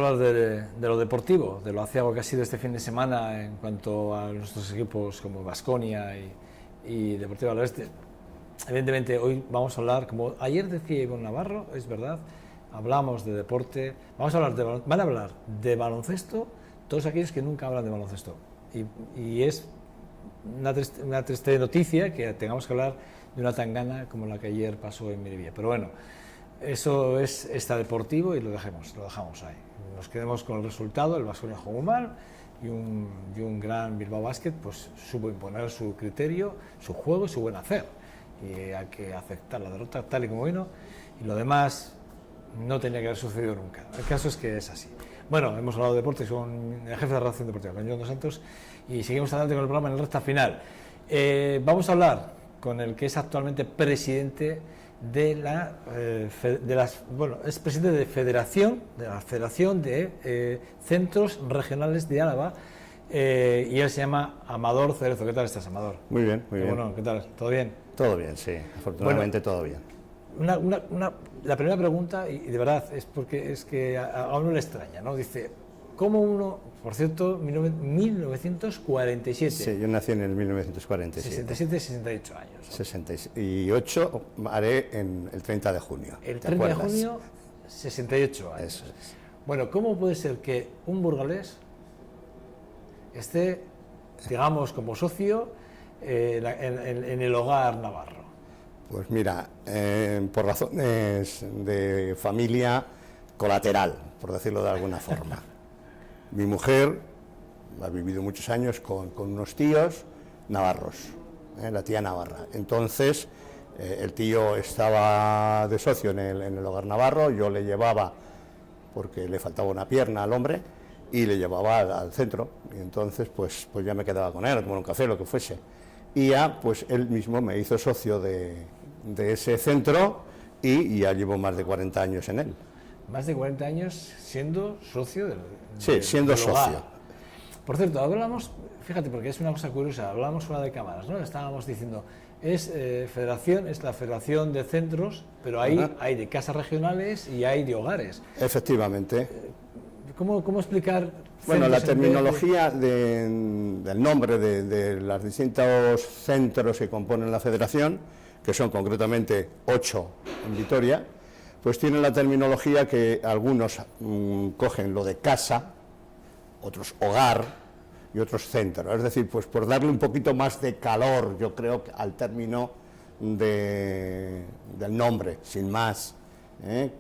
Hablar de lo deportivo, de lo aciago que ha sido este fin de semana en cuanto a nuestros equipos como Baskonia y Deportivo Alavés. Evidentemente hoy vamos a hablar, como ayer decía Ivonne Navarro, es verdad, hablamos de deporte, van a hablar de baloncesto todos aquellos que nunca hablan de baloncesto. Y es una triste noticia que tengamos que hablar de una tangana como la que ayer pasó en Miribilla. Pero bueno, eso es extradeportivo y lo dejamos ahí. Nos quedemos con el resultado. El Baskonia jugó mal y un gran Bilbao Basket pues supo imponer su criterio, su juego y su buen hacer. Y hay que aceptar la derrota tal y como vino, y lo demás no tenía que haber sucedido nunca. El caso es que es así. Bueno, hemos hablado de deportes con el jefe de redacción deportiva, con Jon dos Santos, y seguimos adelante con el programa en la recta final. Vamos a hablar con el que es actualmente presidente es presidente de la Federación de Centros Regionales de Álava, y él se llama Amador Cerezo. ¿Qué tal estás, Amador? Muy bien, muy bien. Bueno, ¿qué tal? ¿Todo bien? Todo bien, sí, afortunadamente Bueno, todo bien. La primera pregunta, y de verdad, es porque es que a uno le extraña, ¿no? Dice, ¿cómo uno, por cierto, 1947? Sí, yo nací en el 1947. 67, 68 años. 68 haré en el 30 de junio. El 30 de junio, 68 años. Eso es. Bueno, ¿cómo puede ser que un burgalés esté, digamos, como socio en el hogar navarro? Pues mira, por razones de familia colateral, por decirlo de alguna forma. Mi mujer ha vivido muchos años con unos tíos navarros, la tía Navarra. Entonces, el tío estaba de socio en el hogar navarro, yo le llevaba, porque le faltaba una pierna al hombre, y le llevaba al centro. Y entonces, pues ya me quedaba con él, a tomar un café, lo que fuese. Y ya, pues él mismo me hizo socio de ese centro y ya llevo más de 40 años en él. Más de 40 años siendo socio siendo del socio. hogar. Por cierto, hablamos, fíjate, porque es una cosa curiosa, hablamos fuera de cámaras, ¿no? Estábamos diciendo, es la federación de centros, pero hay de casas regionales y hay de hogares. Efectivamente. ¿Cómo explicar? Bueno, la terminología del nombre de los distintos centros que componen la federación, que son concretamente 8 en Vitoria, pues tienen la terminología que algunos cogen lo de casa, otros hogar y otros centro. Es decir, pues por darle un poquito más de calor, yo creo, al término del nombre, sin más.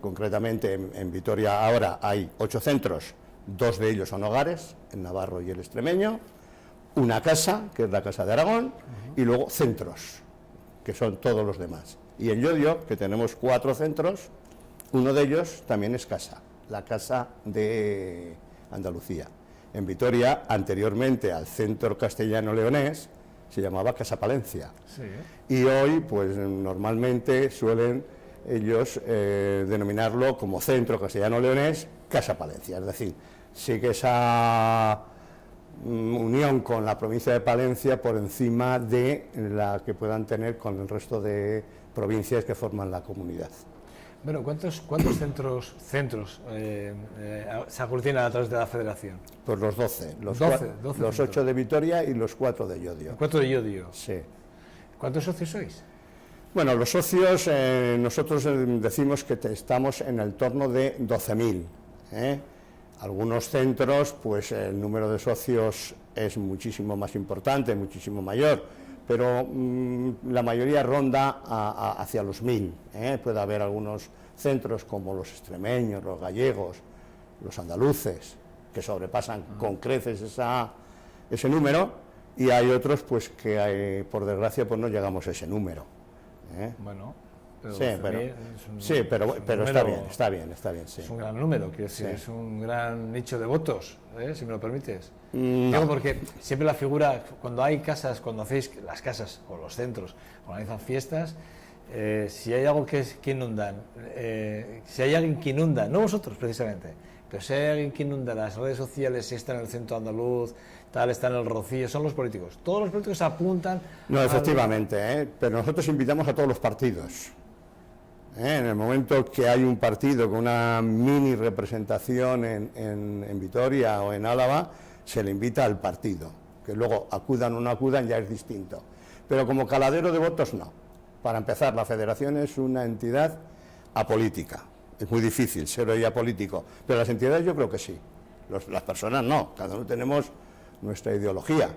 Concretamente en Vitoria ahora hay 8 centros, 2 de ellos son hogares, el navarro y el extremeño, una casa, que es la Casa de Aragón, y luego centros, que son todos los demás. Y en Llodio, que tenemos 4 centros, uno de ellos también es casa, la Casa de Andalucía. En Vitoria, anteriormente al Centro Castellano-Leonés, se llamaba Casa Palencia. Sí. Y hoy, pues normalmente suelen ellos denominarlo como Centro Castellano-Leonés, Casa Palencia. Es decir, sigue esa unión con la provincia de Palencia por encima de la que puedan tener con el resto de provincias que forman la comunidad. Bueno, ¿cuántos centros se aglutinan a través de la federación? Pues los 12, los 8 de Vitoria y los 4 de Llodio. 4 de Llodio. Sí. ¿Cuántos socios sois? Bueno, los socios, nosotros decimos que estamos en el torno de 12.000. Algunos centros, pues el número de socios es muchísimo más importante, muchísimo mayor, pero la mayoría ronda hacia los 1.000. Puede haber algunos centros como los extremeños, los gallegos, los andaluces, que sobrepasan con creces ese número, y hay otros pues que por desgracia pues no llegamos a ese número. Bueno, pero está bien. Sí. Es un gran número, es un gran nicho de votos, si me lo permites. Digo, porque siempre la figura, cuando hay casas, cuando hacéis las casas o los centros, organizan fiestas, si hay algo que inundan, si hay alguien que inunda, no vosotros precisamente, pero si hay alguien que inunda las redes sociales, si está en el centro andaluz, tal, está en el Rocío, son los políticos. Todos los políticos apuntan... No, efectivamente, pero nosotros invitamos a todos los partidos. En el momento que hay un partido con una mini representación en Vitoria o en Álava, se le invita al partido. Que luego acudan o no acudan ya es distinto. Pero como caladero de votos no. Para empezar, la federación es una entidad apolítica. Es muy difícil ser hoy apolítico, pero las entidades yo creo que sí. Las personas no, cada uno tenemos nuestra ideología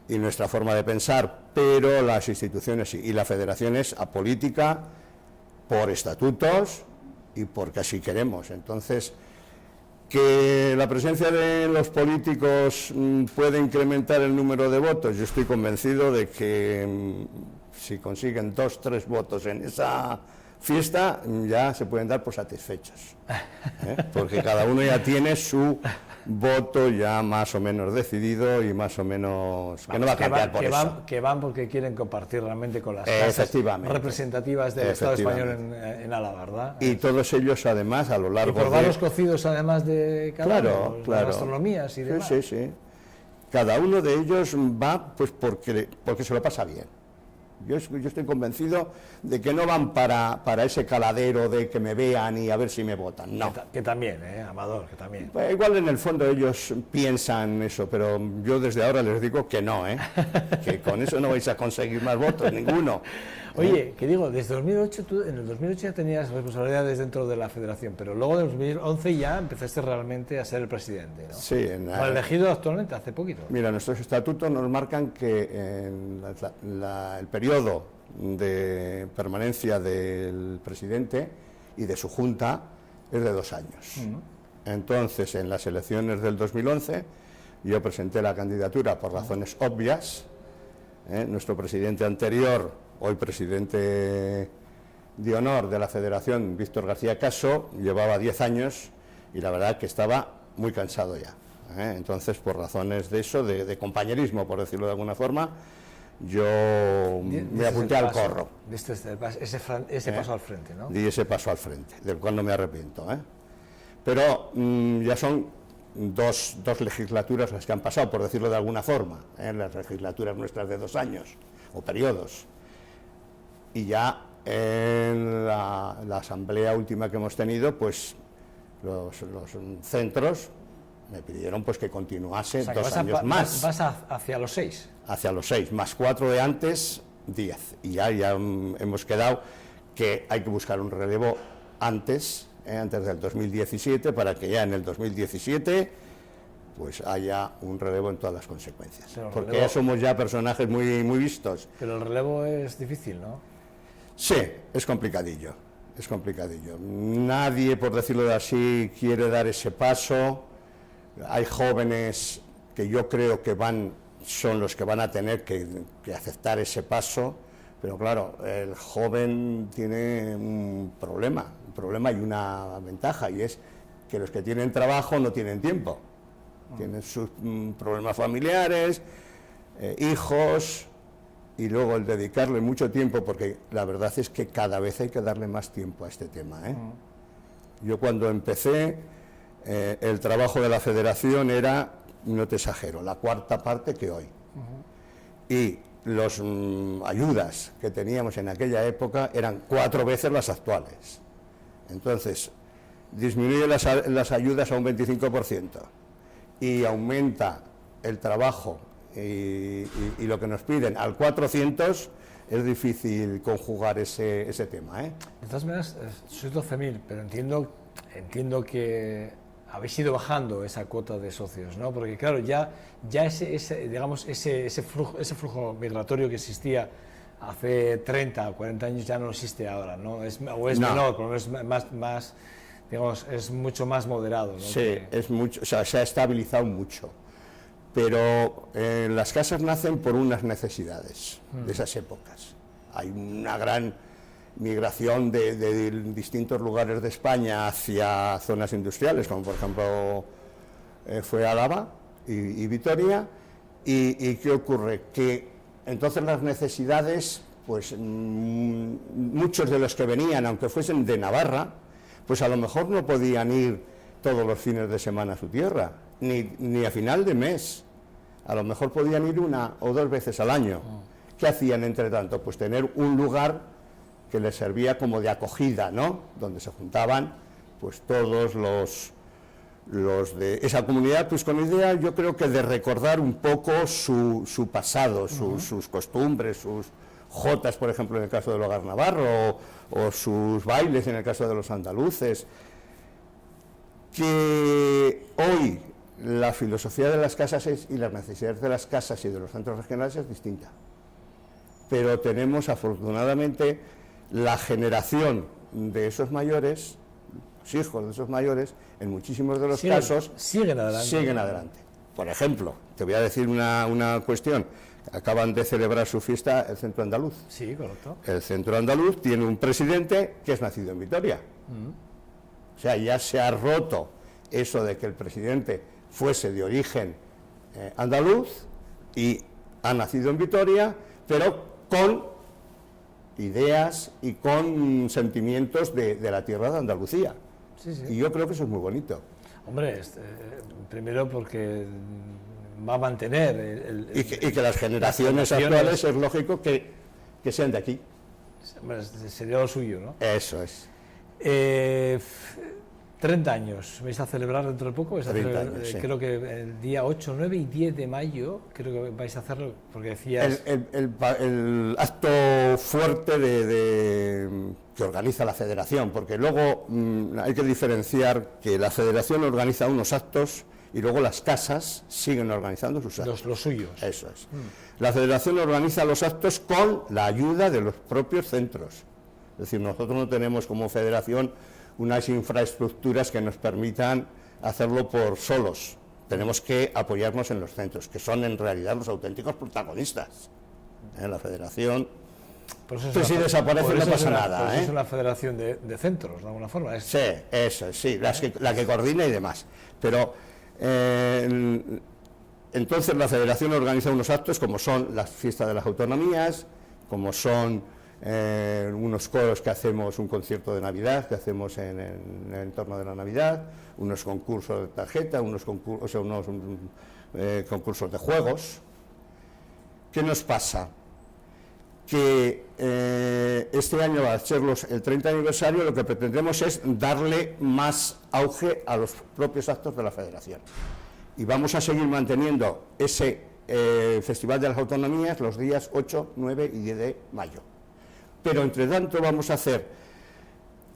y nuestra forma de pensar, pero las instituciones sí. Y la federación es apolítica por estatutos y porque así queremos. Entonces, que la presencia de los políticos puede incrementar el número de votos, yo estoy convencido de que si consiguen 2 o 3 votos en esa fiesta, ya se pueden dar por satisfechos, porque cada uno ya tiene su voto ya más o menos decidido y más o menos que no va a cambiar por eso. Que van porque quieren compartir realmente con las casas representativas del Estado español en Álava, ¿verdad? Y todos ellos además a lo largo y probar los cocidos además de cada uno, claro. gastronomías y demás. Sí. Cada uno de ellos va pues porque se lo pasa bien. Yo estoy convencido de que no van para ese caladero de que me vean y a ver si me votan, no. Que también, Amador, que también. Pues igual en el fondo ellos piensan eso, pero yo desde ahora les digo que no, que con eso no vais a conseguir más votos, ninguno. Oye, que digo, desde 2008, tú en el 2008 ya tenías responsabilidades dentro de la federación, pero luego en 2011 ya empezaste realmente a ser el presidente, ¿no? Sí. Elegido actualmente hace poquito. Mira, nuestros estatutos nos marcan que el periodo de permanencia del presidente y de su junta es de 2 años. Entonces, en las elecciones del 2011, yo presenté la candidatura por razones obvias. Nuestro presidente anterior, hoy presidente de honor de la Federación, Víctor García Caso, llevaba 10 años y la verdad que estaba muy cansado ya. Entonces, por razones de eso, de compañerismo, por decirlo de alguna forma, yo me apunté al corro. Ese paso al frente, ¿no? Di ese paso al frente, del cual no me arrepiento. Pero ya son dos legislaturas las que han pasado, por decirlo de alguna forma, las legislaturas nuestras de 2 años, o periodos. Y ya en la asamblea última que hemos tenido, pues los centros me pidieron pues que continuase 2 años más. Vas hacia los 6. Hacia los 6, más 4 de antes, 10. Y ya hemos quedado que hay que buscar un relevo antes del 2017, para que ya en el 2017 pues haya un relevo en todas las consecuencias. Porque ya somos ya personajes muy vistos. Pero el relevo es difícil, ¿no? Sí, es complicadillo. Nadie, por decirlo así, quiere dar ese paso. Hay jóvenes que yo creo que son los que van a tener que aceptar ese paso, pero claro, el joven tiene un problema y una ventaja, y es que los que tienen trabajo no tienen tiempo. Tienen sus problemas familiares, hijos, y luego el dedicarle mucho tiempo, porque la verdad es que cada vez hay que darle más tiempo a este tema. Yo cuando empecé, el trabajo de la federación era, no te exagero, la 4ª parte que hoy. Y las ayudas que teníamos en aquella época eran 4 veces las actuales. Entonces, disminuye las ayudas a un 25% y aumenta el trabajo y lo que nos piden al 400, es difícil conjugar ese tema. De todas maneras, sois 12.000, pero entiendo que habéis ido bajando esa cuota de socios, ¿no? Porque claro, ya ese flujo migratorio que existía hace 30 o 40 años ya no existe ahora, ¿no? Menor, pero es mucho más moderado, ¿no? Sí, es mucho, o sea, se ha estabilizado mucho. Pero las casas nacen por unas necesidades de esas épocas. Hay una gran migración de distintos lugares de España hacia zonas industriales, como por ejemplo fue Álava y Vitoria. ¿Y qué ocurre? Que entonces las necesidades, pues muchos de los que venían, aunque fuesen de Navarra, pues a lo mejor no podían ir todos los fines de semana a su tierra, ni a final de mes. A lo mejor podían ir 1 o 2 veces al año. ¿Qué hacían entre tanto? Pues tener un lugar que les servía como de acogida, ¿no? Donde se juntaban pues todos los de esa comunidad, pues con idea, yo creo que de recordar un poco su pasado, sus costumbres, sus jotas, por ejemplo, en el caso del Hogar Navarro, o sus bailes en el caso de los andaluces, que hoy la filosofía de las casas y las necesidades de las casas y de los centros regionales es distinta. Pero tenemos, afortunadamente, la generación de esos mayores, los hijos de esos mayores, en muchísimos de los casos, siguen adelante. Por ejemplo, te voy a decir una cuestión. Acaban de celebrar su fiesta el Centro Andaluz. Sí, correcto. El Centro Andaluz tiene un presidente que es nacido en Vitoria. O sea, ya se ha roto eso de que el presidente fuese de origen andaluz y ha nacido en Vitoria, pero con ideas y con sentimientos de la tierra de Andalucía. Sí, sí. Y yo creo que eso es muy bonito. Hombre, primero porque va a mantener... Y que las generaciones actuales es lógico que sean de aquí. Sería lo suyo, ¿no? Eso es. 30 años, vais a celebrar dentro de poco, vais a 30 celebrar, años, sí. Creo que el día 8, 9 y 10 de mayo, creo que vais a hacerlo, porque decías... El acto fuerte que organiza la federación, porque luego hay que diferenciar que la federación organiza unos actos y luego las casas siguen organizando sus actos. Los suyos. Eso es. La federación organiza los actos con la ayuda de los propios centros. Es decir, nosotros no tenemos como federación unas infraestructuras que nos permitan hacerlo por solos. Tenemos que apoyarnos en los centros, que son en realidad los auténticos protagonistas. La federación, si desaparece no pasa nada. Por eso es una federación de centros, de alguna forma. Sí, eso, sí, la que coordina y demás. Pero entonces la federación organiza unos actos como son las fiestas de las autonomías, como son unos coros que hacemos, un concierto de Navidad que hacemos en el entorno de la Navidad, unos concursos de tarjeta, unos concursos de juegos. ¿Qué nos pasa? Que este año, va a ser el 30 aniversario, lo que pretendemos es darle más auge a los propios actos de la federación. Y vamos a seguir manteniendo ese Festival de las Autonomías los días 8, 9 y 10 de mayo. Pero entre tanto vamos a hacer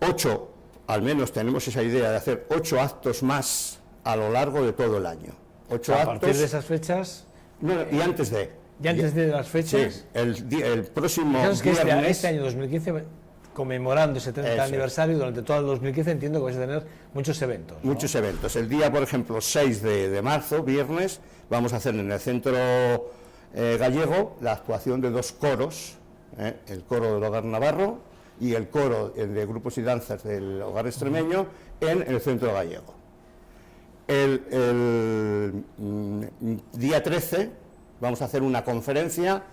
8, al menos tenemos esa idea de hacer 8 actos más a lo largo de todo el año. 8 actos. A partir de esas fechas... No, y antes de... ¿Y antes de las fechas? Sí, el próximo viernes... Este año 2015, conmemorando ese 30 aniversario, durante todo el 2015 entiendo que vais a tener muchos eventos, ¿no? Muchos eventos. El día, por ejemplo, 6 de marzo, viernes, vamos a hacer en el Centro Gallego la actuación de 2 coros, el coro del Hogar Navarro y el coro de grupos y danzas del Hogar Extremeño en el Centro Gallego. El día 13 vamos a hacer una conferencia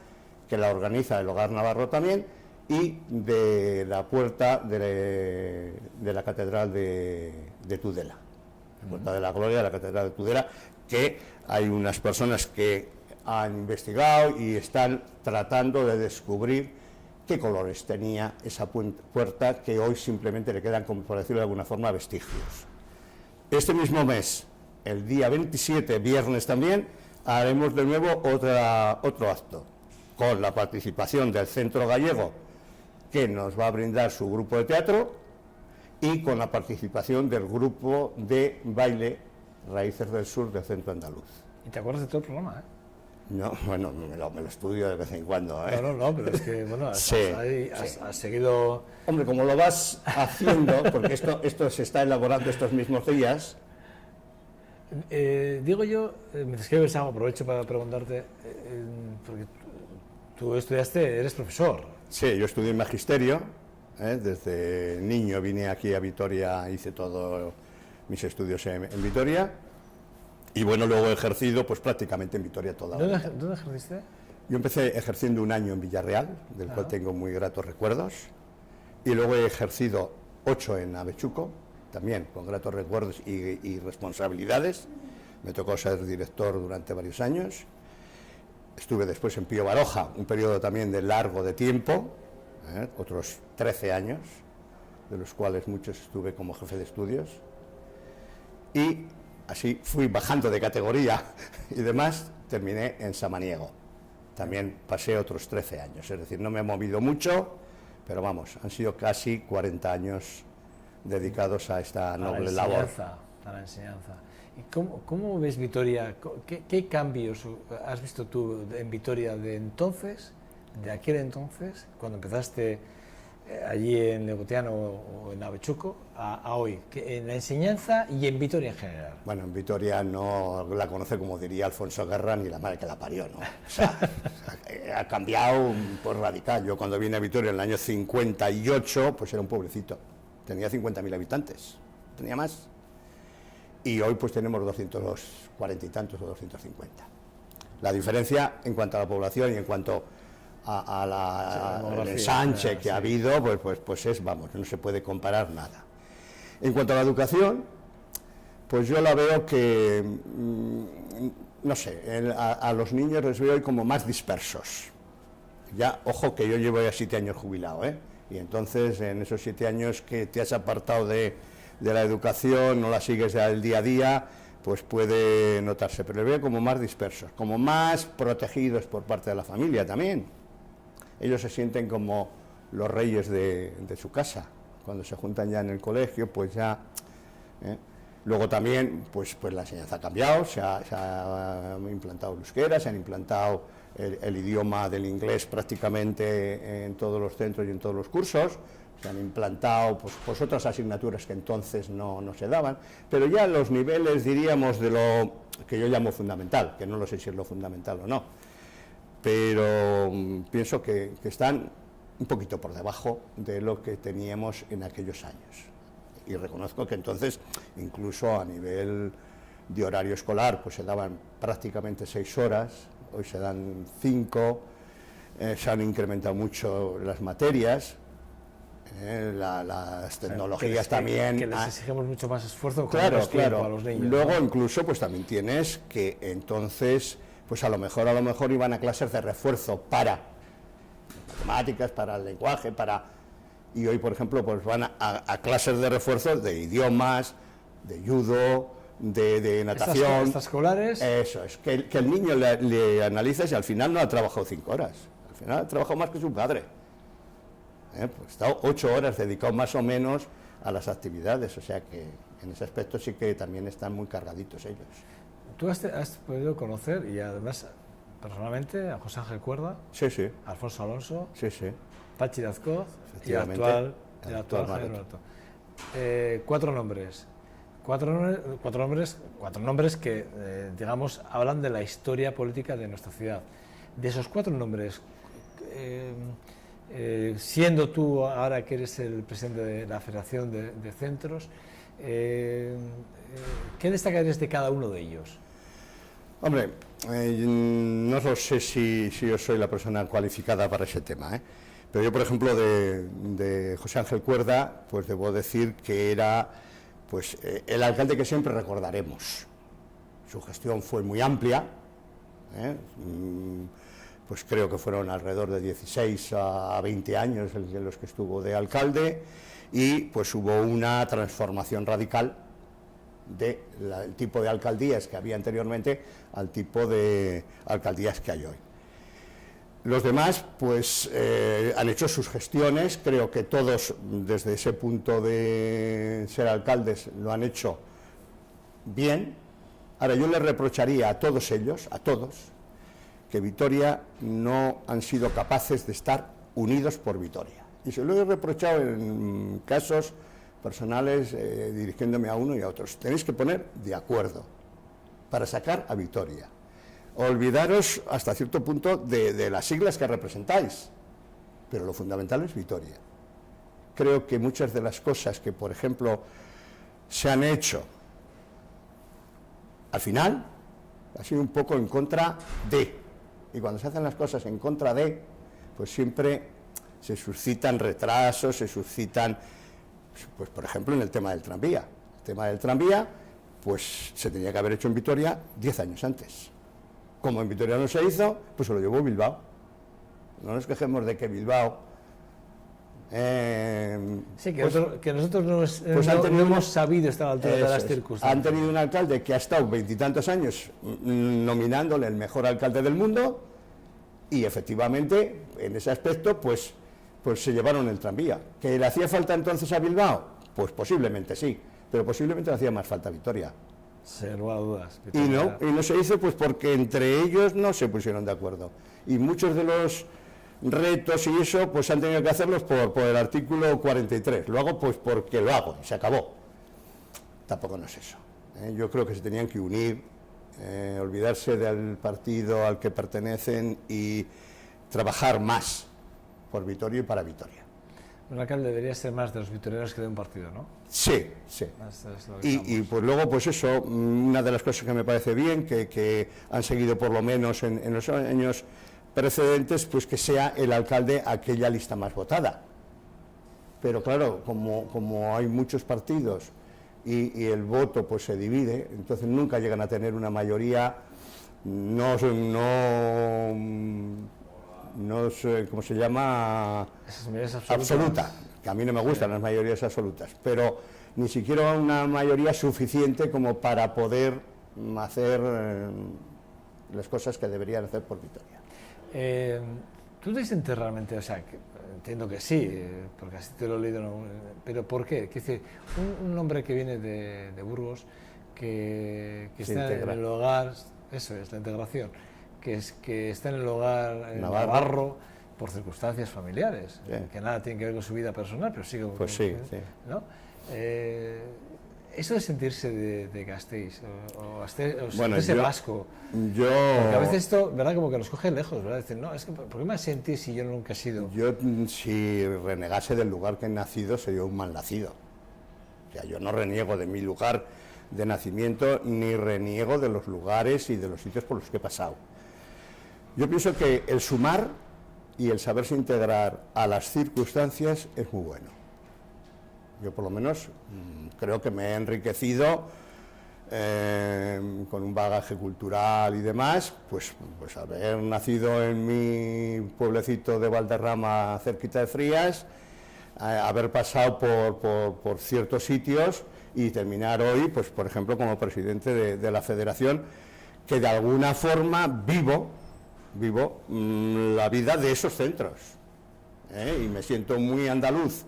que la organiza el Hogar Navarro también y de la puerta de la Catedral de Tudela, la Puerta de la Gloria de la Catedral de Tudela, que hay unas personas que han investigado y están tratando de descubrir qué colores tenía esa puerta, que hoy simplemente le quedan, como por decirlo de alguna forma, vestigios. Este mismo mes, el día 27, viernes también, haremos de nuevo otro acto, con la participación del Centro Gallego, que nos va a brindar su grupo de teatro, y con la participación del grupo de baile Raíces del Sur del Centro Andaluz. ¿Y te acuerdas de todo el programa, No, bueno, me lo estudio de vez en cuando, No, pero es que, bueno, has seguido... Hombre, como lo vas haciendo, porque esto se está elaborando estos mismos días... digo yo, me escribes algo, aprovecho para preguntarte, porque tú eres profesor. Sí, yo estudié en magisterio, desde niño vine aquí a Vitoria, hice todos mis estudios en Vitoria, y bueno, luego he ejercido pues prácticamente en Vitoria toda la vida. ¿Dónde ejerciste? Yo empecé ejerciendo un año en Villarreal, del cual tengo muy gratos recuerdos, y luego he ejercido 8 en Avechuco, también con gratos recuerdos y responsabilidades. Me tocó ser director durante varios años. Estuve después en Pío Baroja, un periodo también de largo de tiempo, otros 13 años, de los cuales muchos estuve como jefe de estudios, y así fui bajando de categoría y demás, terminé en Samaniego. También pasé otros 13 años, es decir, no me he movido mucho, pero vamos, han sido casi 40 años dedicados a esta noble labor. A la enseñanza. ¿Y cómo ves Vitoria? ¿Qué cambios has visto tú en Vitoria de entonces, de aquel entonces, cuando empezaste allí en Legotiano o en Avechuco, a hoy, en la enseñanza y en Vitoria en general? Bueno, en Vitoria no la conoce, como diría Alfonso Guerra, ni la madre que la parió, ¿no? O sea, ha cambiado por radical. Yo cuando vine a Vitoria en el año 58, pues era un pueblecito, tenía 50.000 habitantes, tenía más. Y hoy pues tenemos 240 y tantos o 250. La diferencia en cuanto a la población y en cuanto al ensanche que ha habido, pues es, vamos, no se puede comparar nada. En cuanto a la educación, pues yo la veo que, no sé, a los niños les veo hoy como más dispersos. Ya, ojo que yo llevo ya 7 años jubilado, y entonces en esos 7 años que te has apartado de la educación, no la sigues al día a día, pues puede notarse, pero les veo como más dispersos, como más protegidos por parte de la familia también. Ellos se sienten como los reyes de su casa, cuando se juntan ya en el colegio, pues ya... Luego también, pues la enseñanza ha cambiado, se ha implantado el euskera, se han implantado el idioma del inglés prácticamente en todos los centros y en todos los cursos, se han implantado pues otras asignaturas que entonces no se daban, pero ya los niveles, diríamos, de lo que yo llamo fundamental, que no lo sé si es lo fundamental o no, pero pienso que están un poquito por debajo de lo que teníamos en aquellos años. Y reconozco que entonces, incluso a nivel de horario escolar, pues se daban prácticamente 6 horas, hoy se dan 5, se han incrementado mucho las materias, las tecnologías también. Que les exigimos mucho más esfuerzo, claro, a los niños. Luego, ¿no? incluso, pues también tienes que entonces, pues a lo mejor iban a clases de refuerzo para matemáticas, para el lenguaje, y hoy, por ejemplo, pues van a clases de refuerzo de idiomas, de judo, de natación. Extraescolares. Eso es, que el niño le analices y al final no ha trabajado 5 horas, al final ha trabajado más que su padre. Pues ha estado 8 horas dedicado más o menos a las actividades, o sea que en ese aspecto sí que también están muy cargaditos ellos. ¿Tú has podido conocer, y además personalmente, a José Ángel Cuerda? Sí, sí. A Alfonso Alonso. Sí, sí. Pachi Dazcoz y el actual Javier Maroto. 4 nombres. Cuatro nombres que, digamos, hablan de la historia política de nuestra ciudad. De esos 4 nombres, siendo tú ahora que eres el presidente de la Federación de Centros, ¿qué destacarías de cada uno de ellos? Hombre, no lo sé si yo soy la persona cualificada para ese tema, pero yo, por ejemplo, de José Ángel Cuerda, pues debo decir que era pues el alcalde que siempre recordaremos. Su gestión fue muy amplia, pues creo que fueron alrededor de 16 a 20 años en los que estuvo de alcalde, y pues hubo una transformación radical del tipo de alcaldías que había anteriormente al tipo de alcaldías que hay hoy. Los demás pues han hecho sus gestiones, creo que todos desde ese punto de ser alcaldes lo han hecho bien. Ahora yo les reprocharía a todos ellos, a todos, que Vitoria no han sido capaces de estar unidos por Vitoria. Y se lo he reprochado en casos personales, dirigiéndome a uno y a otros. Tenéis que poner de acuerdo para sacar a Vitoria. Olvidaros hasta cierto punto de las siglas que representáis, pero lo fundamental es Vitoria. Creo que muchas de las cosas que, por ejemplo, se han hecho al final ha sido un poco en contra de, y cuando se hacen las cosas en contra de, pues siempre se suscitan retrasos, se suscitan, pues por ejemplo en el tema del tranvía. El tema del tranvía, pues se tenía que haber hecho en Vitoria 10 años antes. Como en Vitoria no se hizo, pues se lo llevó Bilbao. No nos quejemos de que Bilbao Sí, que nosotros no hemos sabido estar a la altura de las circunstancias. Han tenido un alcalde que ha estado 20 y tantos años nominándole el mejor alcalde del mundo y efectivamente en ese aspecto pues se llevaron el tranvía. ¿Que le hacía falta entonces a Bilbao? Pues posiblemente sí, pero posiblemente le hacía más falta a Vitoria. Sin lugar a dudas. Y no se hizo pues porque entre ellos no se pusieron de acuerdo. Y muchos de los retos y eso pues han tenido que hacerlos por el artículo 43. Lo hago pues porque lo hago, y se acabó. Tampoco no es eso. Yo creo que se tenían que unir, olvidarse del partido al que pertenecen y trabajar más por Vitoria y para Vitoria. Un alcalde debería ser más de los vitorianos que de un partido, ¿no? Sí, sí. Y pues luego, pues eso, una de las cosas que me parece bien, que han seguido por lo menos en los años precedentes, pues que sea el alcalde aquella lista más votada. Pero claro, como hay muchos partidos y el voto pues se divide, entonces nunca llegan a tener una mayoría, no sé cómo se llama, absoluta, que a mí no me gustan las mayorías absolutas, pero ni siquiera una mayoría suficiente como para poder hacer las cosas que deberían hacer por Vitoria. ¿Tú te sientes realmente, o sea, entiendo que sí, porque así te lo he leído, ¿no? Pero ¿por qué? Quiero decir, un hombre que viene de Burgos, que está en el hogar, eso es, la integración, que está en el hogar navarro por circunstancias familiares, que nada tienen que ver con su vida personal, pero sí con... Pues sí, sí. ¿No? Eso de sentirse de Gasteiz o sentirse vasco, porque a veces esto, ¿verdad? Como que nos coge lejos, ¿verdad? Decir, no, es que ¿por qué me sentí si yo nunca he sido? Yo, si renegase del lugar que he nacido, sería un mal nacido. O sea, yo no reniego de mi lugar de nacimiento, ni reniego de los lugares y de los sitios por los que he pasado. Yo pienso que el sumar y el saberse integrar a las circunstancias es muy bueno. Yo por lo menos creo que me he enriquecido con un bagaje cultural y demás, pues haber nacido en mi pueblecito de Valderrama, cerquita de Frías, haber pasado por ciertos sitios y terminar hoy, pues por ejemplo, como presidente de la federación, que de alguna forma vivo la vida de esos centros, y me siento muy andaluz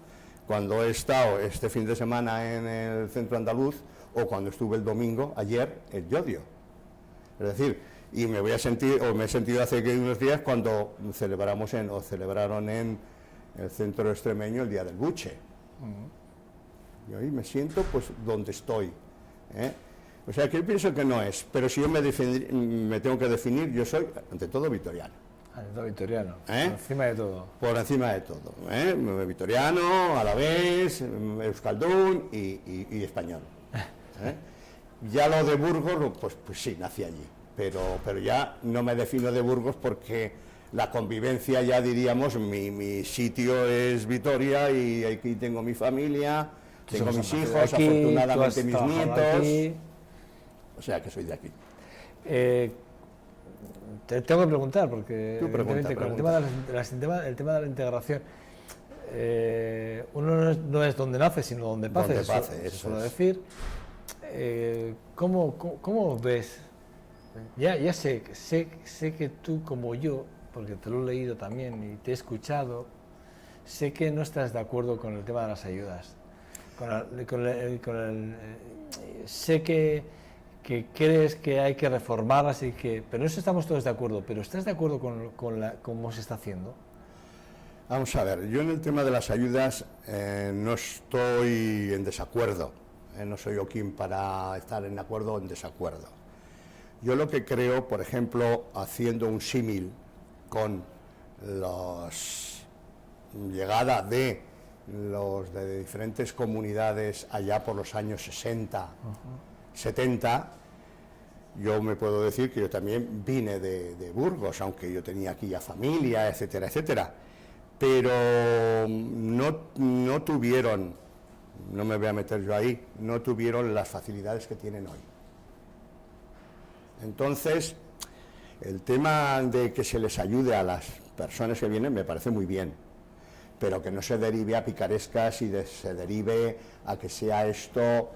cuando he estado este fin de semana en el centro andaluz o cuando estuve el domingo, ayer, en Llodio. Es decir, y me he sentido hace unos días cuando celebraron en el centro extremeño el Día del Buche. Y hoy me siento pues donde estoy. O sea, que yo pienso que no es, pero si yo me tengo que definir, yo soy, ante todo, vitoriano. Ante todo vitoriano, por encima de todo. Por encima de todo, vitoriano, alavés, euskaldún y español. Ya lo de Burgos, pues sí, nací allí, pero ya no me defino de Burgos porque la convivencia, ya diríamos, mi sitio es Vitoria y aquí tengo mi familia, tengo mis hijos, afortunadamente mis nietos. O sea, que soy de aquí. Te tengo que preguntar, porque pregunta. Con el tema de la integración, uno no es donde nace, sino donde pase. Donde pase, eso suelo decir. ¿Cómo ves? Ya sé que tú, como yo, porque te lo he leído también y te he escuchado, sé que no estás de acuerdo con el tema de las ayudas. Sé que crees que hay que reformarlas pero eso estamos todos de acuerdo, pero ¿estás de acuerdo con cómo se está haciendo? Vamos a ver, yo en el tema de las ayudas no estoy en desacuerdo, no soy yo quien para estar en acuerdo o en desacuerdo. Yo lo que creo, por ejemplo, haciendo un símil con la llegada de los de diferentes comunidades allá por los años 60, 70, yo me puedo decir que yo también vine de Burgos, aunque yo tenía aquí ya familia, etcétera, etcétera, pero no tuvieron, no me voy a meter yo ahí, no tuvieron las facilidades que tienen hoy. Entonces, el tema de que se les ayude a las personas que vienen me parece muy bien, pero que no se derive a picarescas y se derive a que sea esto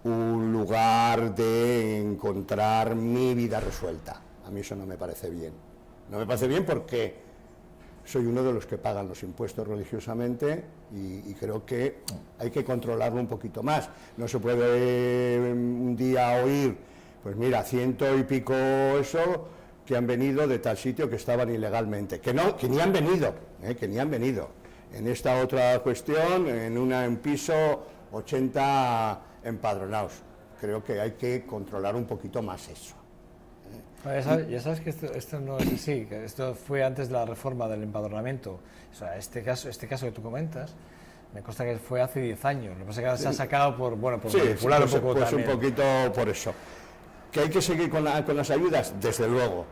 un lugar de encontrar mi vida resuelta. A mí eso no me parece bien. No me parece bien porque soy uno de los que pagan los impuestos religiosamente y creo que hay que controlarlo un poquito más. No se puede un día oír, pues mira, 100 y pico eso, que han venido de tal sitio que estaban ilegalmente. Que no, que ni han venido, que ni han venido. En esta otra cuestión, en un piso, 80 empadronados. Creo que hay que controlar un poquito más eso. Ya sabes que esto no es así, que esto fue antes de la reforma del empadronamiento. O sea, este caso que tú comentas, me consta que fue hace 10 años. Lo que pasa es que ahora se ha sacado por manipular un poco pues también. Un poquito por eso. ¿Que hay que seguir con las ayudas? Desde luego,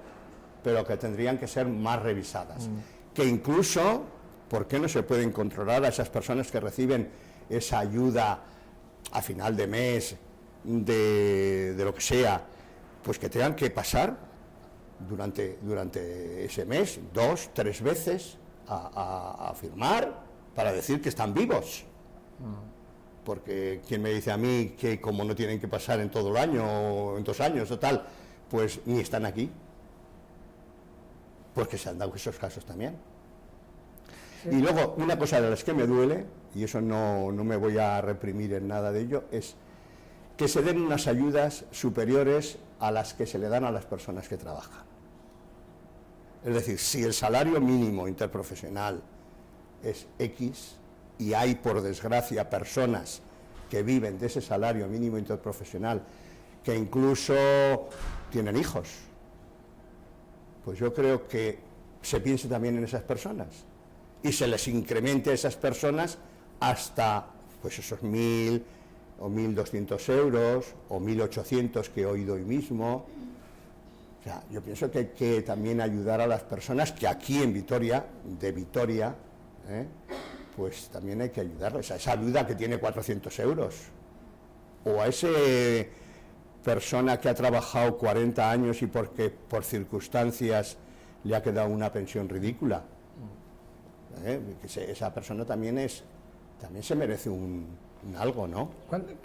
pero que tendrían que ser más revisadas. Que incluso, ¿por qué no se pueden controlar a esas personas que reciben esa ayuda a final de mes, de lo que sea? Pues que tengan que pasar durante ese mes 2, 3 veces a firmar para decir que están vivos. Porque ¿quién me dice a mí que como no tienen que pasar en todo el año o en 2 años o tal, pues ni están aquí? Pues que se han dado esos casos también. Sí. Y luego, una cosa de las que me duele, y eso no me voy a reprimir en nada de ello, es que se den unas ayudas superiores a las que se le dan a las personas que trabajan. Es decir, si el salario mínimo interprofesional es X y hay, por desgracia, personas que viven de ese salario mínimo interprofesional que incluso tienen hijos, pues yo creo que se piense también en esas personas y se les incremente a esas personas hasta pues esos 1.000 o 1.200 euros o 1.800 que he oído hoy mismo. O sea, yo pienso que hay que también ayudar a las personas que aquí en Vitoria, pues también hay que ayudarles a esa ayuda que tiene 400 euros o a esa persona que ha trabajado 40 años y porque por circunstancias le ha quedado una pensión ridícula. Que esa persona también se merece un algo, ¿no?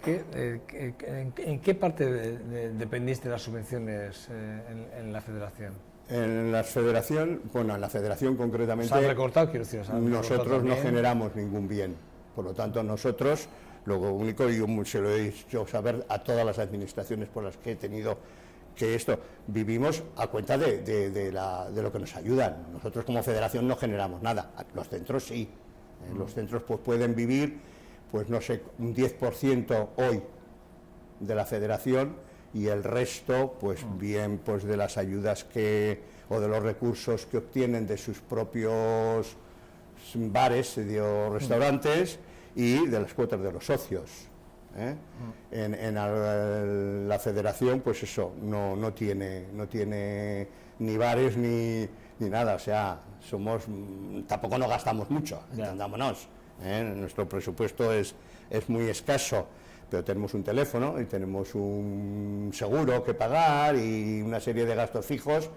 ¿En qué parte dependiste de las subvenciones en la federación? En la federación concretamente... ¿Se han recortado, quiero decir? Nosotros no generamos ningún bien, por lo tanto nosotros, lo único, y yo se lo he hecho saber a todas las administraciones por las que he tenido, que vivimos a cuenta de lo que nos ayudan. Nosotros como federación no generamos nada, los centros sí. Los centros pues pueden vivir, pues no sé, un 10% hoy de la federación y el resto, pues bien, pues de las ayudas o de los recursos que obtienen de sus propios bares o restaurantes y de las cuotas de los socios. En la federación, pues eso, no tiene ni bares ni nada, o sea, tampoco no gastamos mucho, entendámonos. Nuestro presupuesto es muy escaso, pero tenemos un teléfono y tenemos un seguro que pagar y una serie de gastos fijos,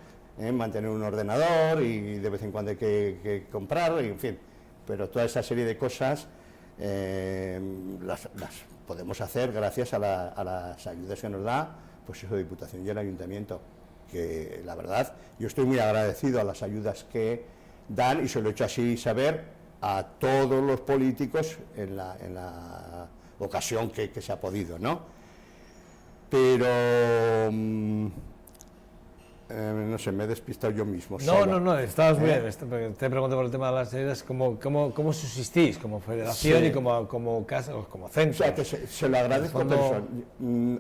mantener un ordenador y de vez en cuando hay que comprar, y en fin, pero toda esa serie de cosas las podemos hacer gracias a las ayudas que nos da pues eso, Diputación y el Ayuntamiento, que la verdad yo estoy muy agradecido a las ayudas que dan y se lo he hecho así saber a todos los políticos en la ocasión que se ha podido, ¿no? Pero no sé, me he despistado yo mismo. No, estabas bien. Te pregunto por el tema de las ayudas, ¿cómo subsistís como federación y como centro? O sea, que se lo agradezco, pero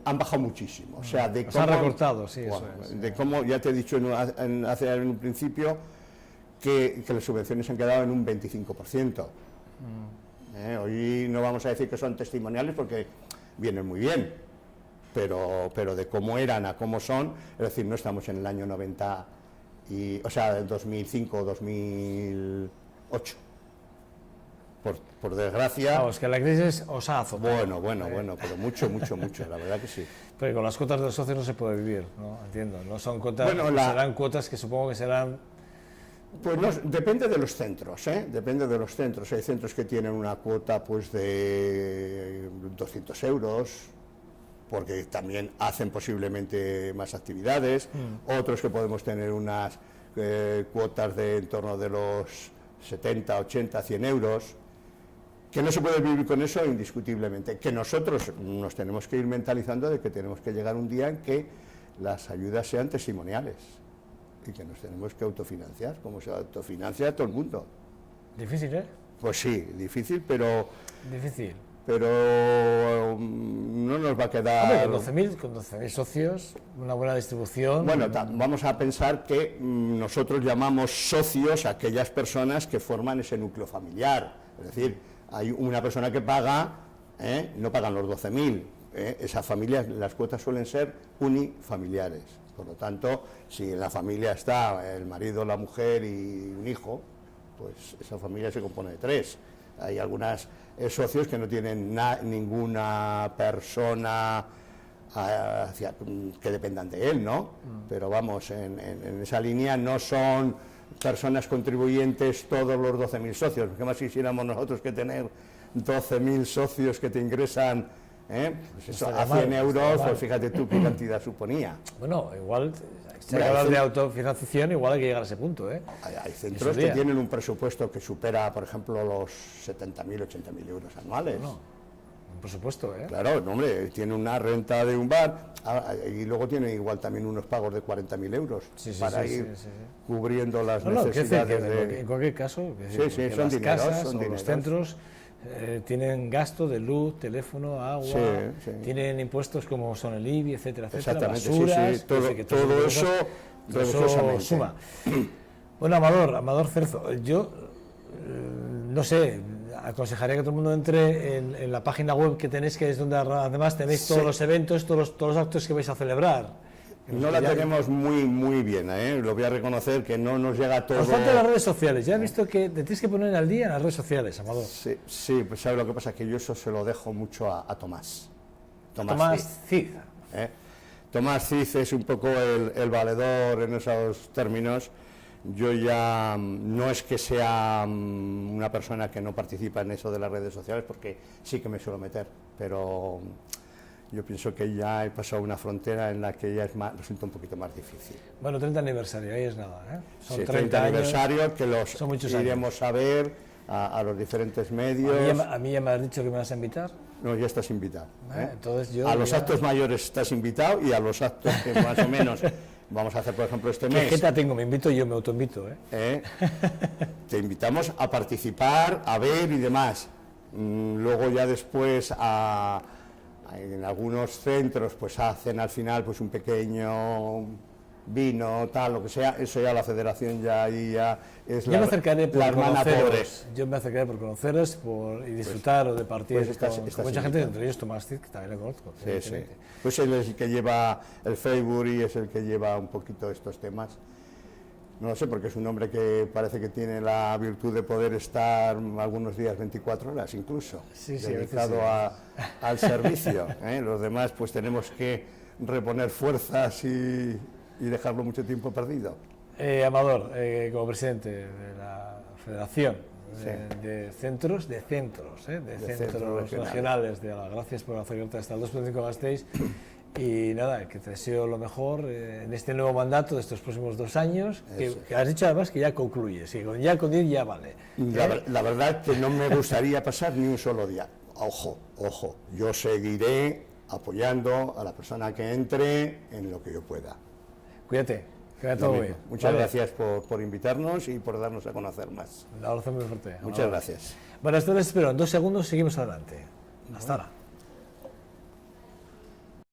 han bajado muchísimo. O sea, de cómo han recortado, sí, bueno, eso es. De cómo, ya te he dicho en un principio, que las subvenciones han quedado en un 25%. Hoy no vamos a decir que son testimoniales porque vienen muy bien, pero de cómo eran a cómo son, es decir, no estamos en el año 90, o sea, el 2005 o 2008. Por desgracia... Vamos, que la crisis os ha azotado. Bueno, pero mucho, la verdad que sí. Pero con las cuotas de los socios no se puede vivir, ¿no? Entiendo, no son cuotas, serán cuotas que supongo que serán Pues no, depende de los centros, ¿eh? Depende de los centros. Hay centros que tienen una cuota pues de 200 euros, porque también hacen posiblemente más actividades, otros que podemos tener unas cuotas de en torno de los 70, 80, 100 euros, que no se puede vivir con eso indiscutiblemente, que nosotros nos tenemos que ir mentalizando de que tenemos que llegar un día en que las ayudas sean testimoniales y que nos tenemos que autofinanciar, como se autofinancia todo el mundo. Difícil, ¿eh? Pues sí, difícil, pero... Difícil. Pero no nos va a quedar... Hombre, con 12.000 socios, una buena distribución... Bueno, vamos a pensar que nosotros llamamos socios a aquellas personas que forman ese núcleo familiar. Es decir, hay una persona que paga, no pagan los 12.000. Esas familias, las cuotas suelen ser unifamiliares. Por lo tanto, si en la familia está el marido, la mujer y un hijo, pues esa familia se compone de 3. Hay algunas socios que no tienen ninguna persona que dependan de él, ¿no? Pero vamos, en esa línea no son personas contribuyentes todos los 12.000 socios. ¿Qué más quisiéramos nosotros que tener 12.000 socios que te ingresan? Pues eso, a 100 euros, pues fíjate tú qué cantidad suponía. Bueno, igual, si hay que hablar de autofinanciación, igual hay que llegar a ese punto, ¿eh? Hay centros que tienen un presupuesto que supera, por ejemplo, los 70.000, 80.000 euros anuales. Bueno, un presupuesto, ¿eh? Claro, no, hombre, tiene una renta de un bar y luego tiene igual también unos pagos de 40.000 euros para ir cubriendo las necesidades de... En cualquier caso, son las dineros, casas son o dineros. los centros tienen gasto de luz, teléfono, agua, tienen impuestos como son el IBI, etcétera, etcétera, basuras, todo eso suma. Bueno, Amador Cerzo, yo no sé, aconsejaría que todo el mundo entre en la página web que tenéis, que es donde además tenéis todos los eventos, todos los actos que vais a celebrar. No la tenemos muy bien, lo voy a reconocer que no nos llega todo... Nos faltan las redes sociales, ya he visto que te tienes que poner al día en las redes sociales, Amador. Sí, pues ¿sabes lo que pasa? Que yo eso se lo dejo mucho a Tomás. Tomás Cid. Tomás Cid es un poco el valedor en esos términos. Yo ya no es que sea una persona que no participa en eso de las redes sociales, porque sí que me suelo meter, pero... Yo pienso que ya he pasado una frontera en la que ya resulta un poquito más difícil. Bueno, 30 aniversario, ahí es nada, ¿eh? Son 30 aniversario que los iremos a ver a los diferentes medios. A mí ya me has dicho que me vas a invitar. No, ya estás invitado. Entonces yo a los actos mayores estás invitado y a los actos que más o menos vamos a hacer, por ejemplo, este mes. ¿Qué jeta tengo? Me invito yo, me autoinvito, Te invitamos a participar, a ver y demás. Luego ya después en algunos centros pues hacen al final pues un pequeño vino, tal, lo que sea, eso ya la federación ya es yo me acercaré por la hermana pobre. Yo me acercaré por conoceros y disfrutar o de partir con mucha gente, entre ellos Tomás Cid, que también lo conozco. Sí. Pues él es el que lleva el Facebook y es el que lleva un poquito estos temas. No lo sé, porque es un hombre que parece que tiene la virtud de poder estar algunos días 24 horas incluso, dedicado al servicio. Los demás pues tenemos que reponer fuerzas y dejarlo mucho tiempo perdido. Amador, como presidente de la Federación de Centros Regionales de Álava, gracias por acercarte hasta el 2.5 Gasteiz. Y nada, que te deseo lo mejor en este nuevo mandato de estos próximos 2 años, que has dicho además que ya concluye, ya con 10 ya vale. La verdad que no me gustaría pasar ni un solo día. Ojo, yo seguiré apoyando a la persona que entre en lo que yo pueda. Cuídate, que vaya todo bien. Muchas gracias por invitarnos y por darnos a conocer más. Un abrazo muy fuerte. Muchas gracias. Bueno, esto les espero, en 2 segundos seguimos adelante. Hasta ahora.